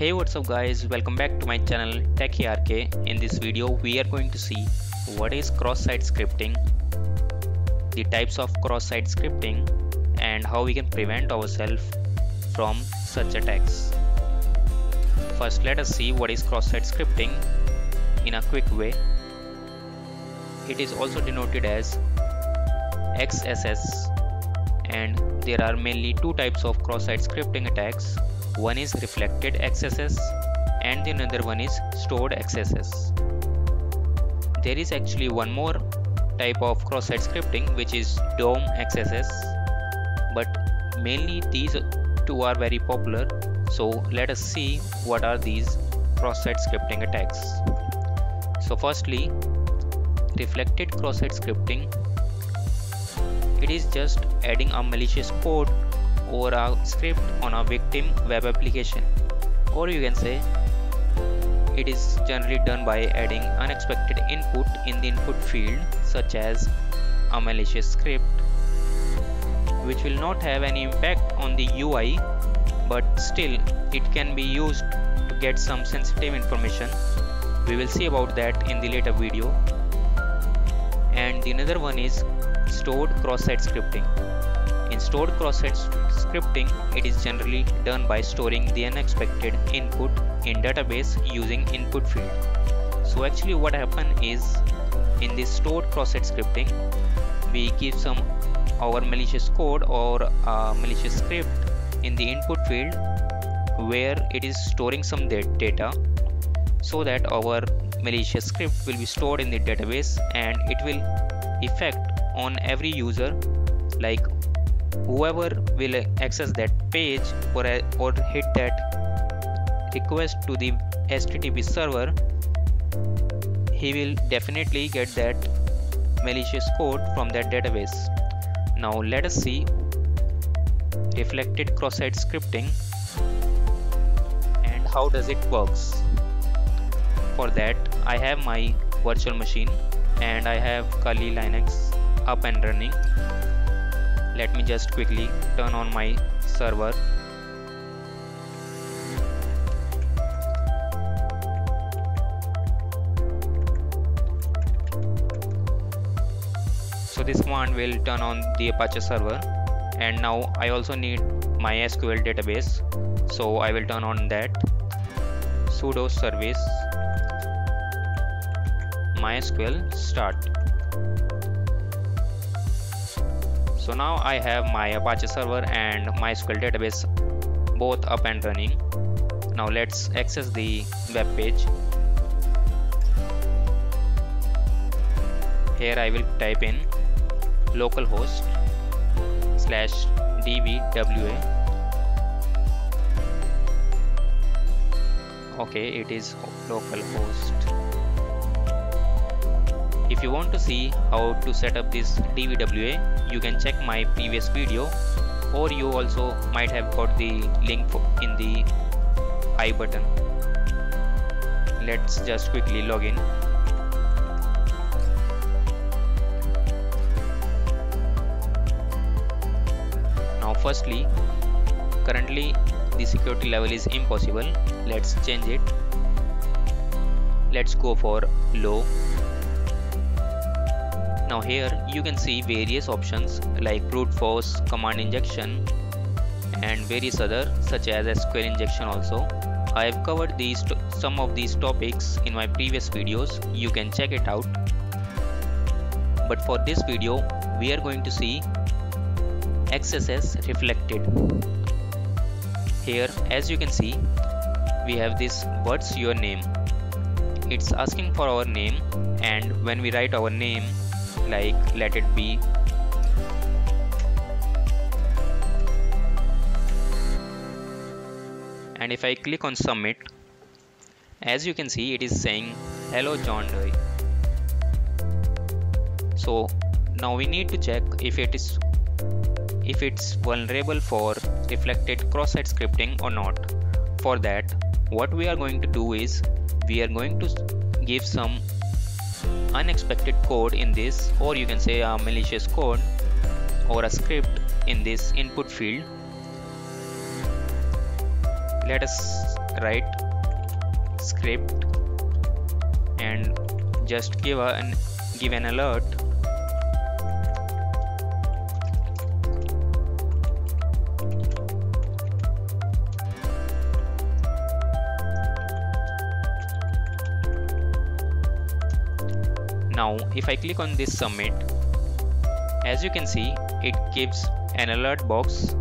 Hey, what's up guys, welcome back to my channel TechARK. In this video we are going to see what is cross-site scripting, the types of cross-site scripting, and how we can prevent ourselves from such attacks. First, let us see what is cross-site scripting in a quick way. It is also denoted as XSS, and there are mainly two types of cross-site scripting attacks. One is reflected XSS and the another one is stored XSS. There is actually one more type of cross-site scripting, which is DOM XSS, but mainly these two are very popular. So let us see what are these cross-site scripting attacks. So firstly, reflected cross-site scripting. It is just adding a malicious code or a script on a victim web application, or you can say it is generally done by adding unexpected input in the input field, such as a malicious script which will not have any impact on the UI, but still it can be used to get some sensitive information. We will see about that in the later video. And the another one is stored cross-site scripting. In stored cross-site scripting, it is generally done by storing the unexpected input in database using input field. So actually what happens is, in this stored cross-site scripting, we give some our malicious code or a malicious script in the input field where it is storing some data, so that our malicious script will be stored in the database and it will affect on every user, like whoever will access that page or hit that request to the HTTP server, he will definitely get that malicious code from that database. Now let us see reflected cross-site scripting and how does it works. For that, I have my virtual machine and I have Kali Linux up and running. Let me just quickly turn on my server. So this command will turn on the Apache server, and now I also need my SQL database, so I will turn on that. Sudo service MySQL start. So now I have my Apache server and MySQL database both up and running. Now let's access the web page. Here I will type in localhost /dvwa. Okay, it is localhost. If you want to see how to set up this DVWA, you can check my previous video, or you also might have got the link in the I button. Let's just quickly log in. Now firstly, currently the security level is impossible. Let's change it. Let's go for low. Now here you can see various options like brute force, command injection, and various other such as SQL injection also. I have covered some of these topics in my previous videos. You can check it out. But for this video, we are going to see XSS reflected. Here, as you can see, we have this what's your name. It's asking for our name, and when we write our name, like let it be and if I click on submit, as you can see, it is saying hello John Doe. So now we need to check if it's vulnerable for reflected cross-site scripting or not. For that, what we are going to do is we are going to give some unexpected code in this, or you can say a malicious code or a script in this input field. Let us write script and just give an alert. Now if I click on this submit, as you can see, it gives an alert box.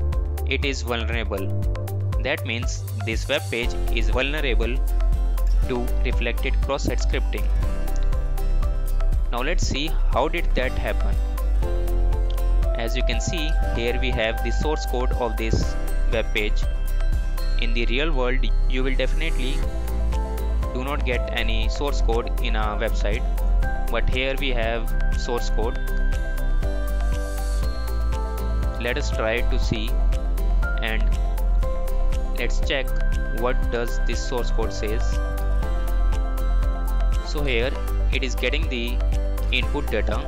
It is vulnerable. That means this web page is vulnerable to reflected cross-site scripting. Now let's see how did that happen. As you can see, here we have the source code of this web page. In the real world, you will definitely do not get any source code in a website, but here we have source code. Let us try to see and let's check what does this source code says. So here it is getting the input data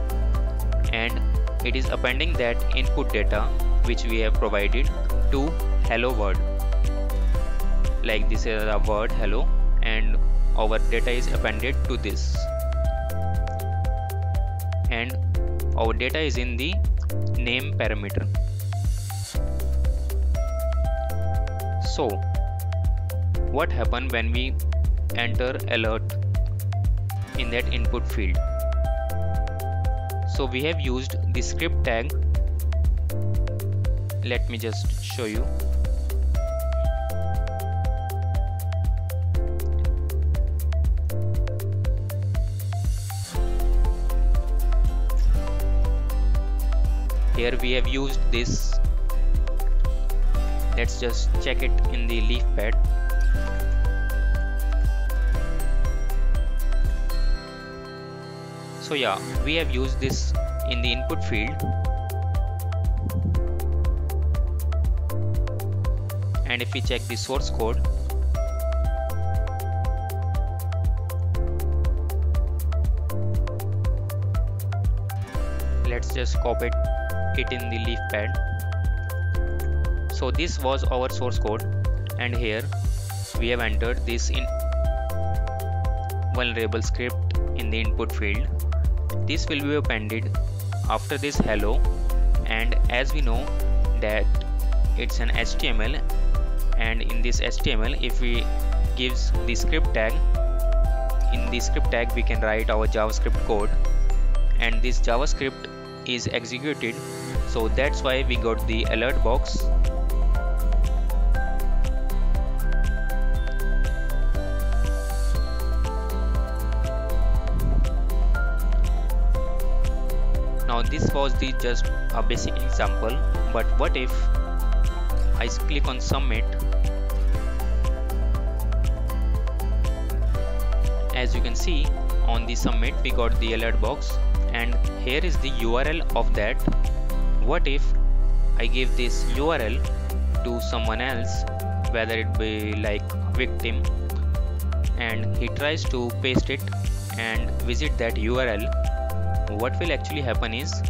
and it is appending that input data which we have provided to hello world. Like this is a word hello and our data is appended to this, and our data is in the name parameter. So what happened when we enter alert in that input field? So we have used the script tag. Let me just show you. Here we have used this. Let's just check it in the leaf pad. So yeah, we have used this in the input field, and if we check the source code, let's just copy it in the leaf pad. So this was our source code, and here we have entered this in vulnerable script in the input field. This will be appended after this hello, and as we know that it's an HTML, and in this HTML if we gives the script tag, in the script tag we can write our JavaScript code, and this JavaScript is executed. So that's why we got the alert box. Now this was the just a basic example, but what if I click on submit? As you can see on the submit we got the alert box, and here is the URL of that. What if I give this URL to someone else, whether it be like victim, and he tries to paste it and visit that URL? What will actually happen is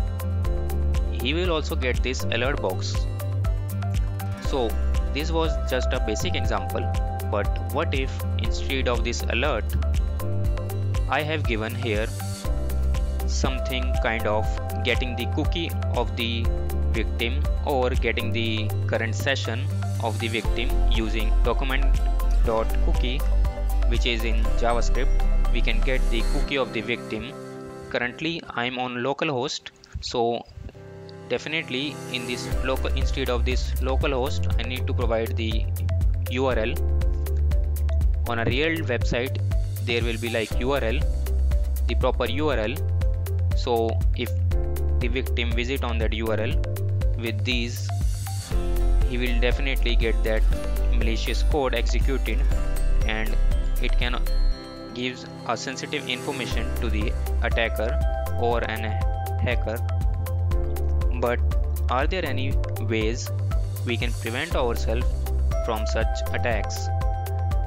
he will also get this alert box. So this was just a basic example, but what if instead of this alert I have given here something kind of getting the cookie of the victim or getting the current session of the victim using document.cookie, which is in JavaScript. We can get the cookie of the victim. Currently I'm on localhost, so definitely in this local, instead of this localhost, I need to provide the URL. On a real website there will be like URL, the proper URL. So if the victim visit on that URL with these, he will definitely get that malicious code executed, and it can gives a sensitive information to the attacker or an hacker. But are there any ways we can prevent ourselves from such attacks?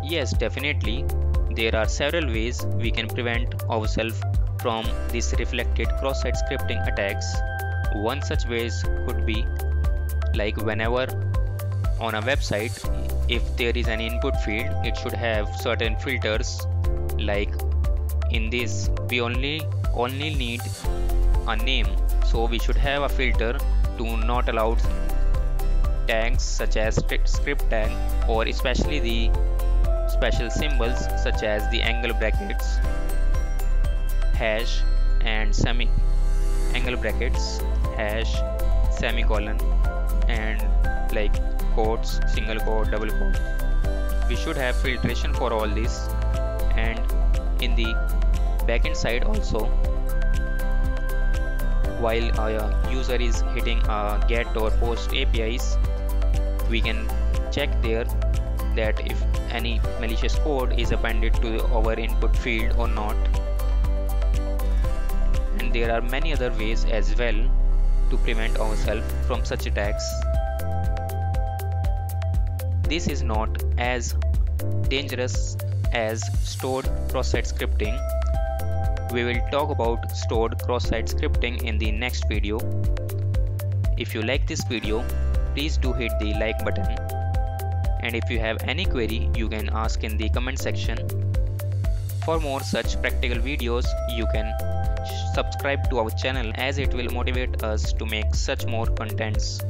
Yes, definitely. There are several ways we can prevent ourselves from these reflected cross-site scripting attacks. One such ways could be like whenever on a website if there is an input field, it should have certain filters. Like in this, we only need a name, so we should have a filter to not allow tags such as script tag, or especially the special symbols such as the angle brackets, hash and angle brackets, hash, semicolon, and like quotes, single quote, double quote. We should have filtration for all this. And in the backend side also, while a user is hitting a get or post APIs, we can check there that if any malicious code is appended to our input field or not. And there are many other ways as well to prevent ourselves from such attacks. This is not as dangerous as stored cross-site scripting. We will talk about stored cross-site scripting in the next video. If you like this video, please do hit the like button. And if you have any query, you can ask in the comment section. For more such practical videos, you can subscribe to our channel, as it will motivate us to make such more contents.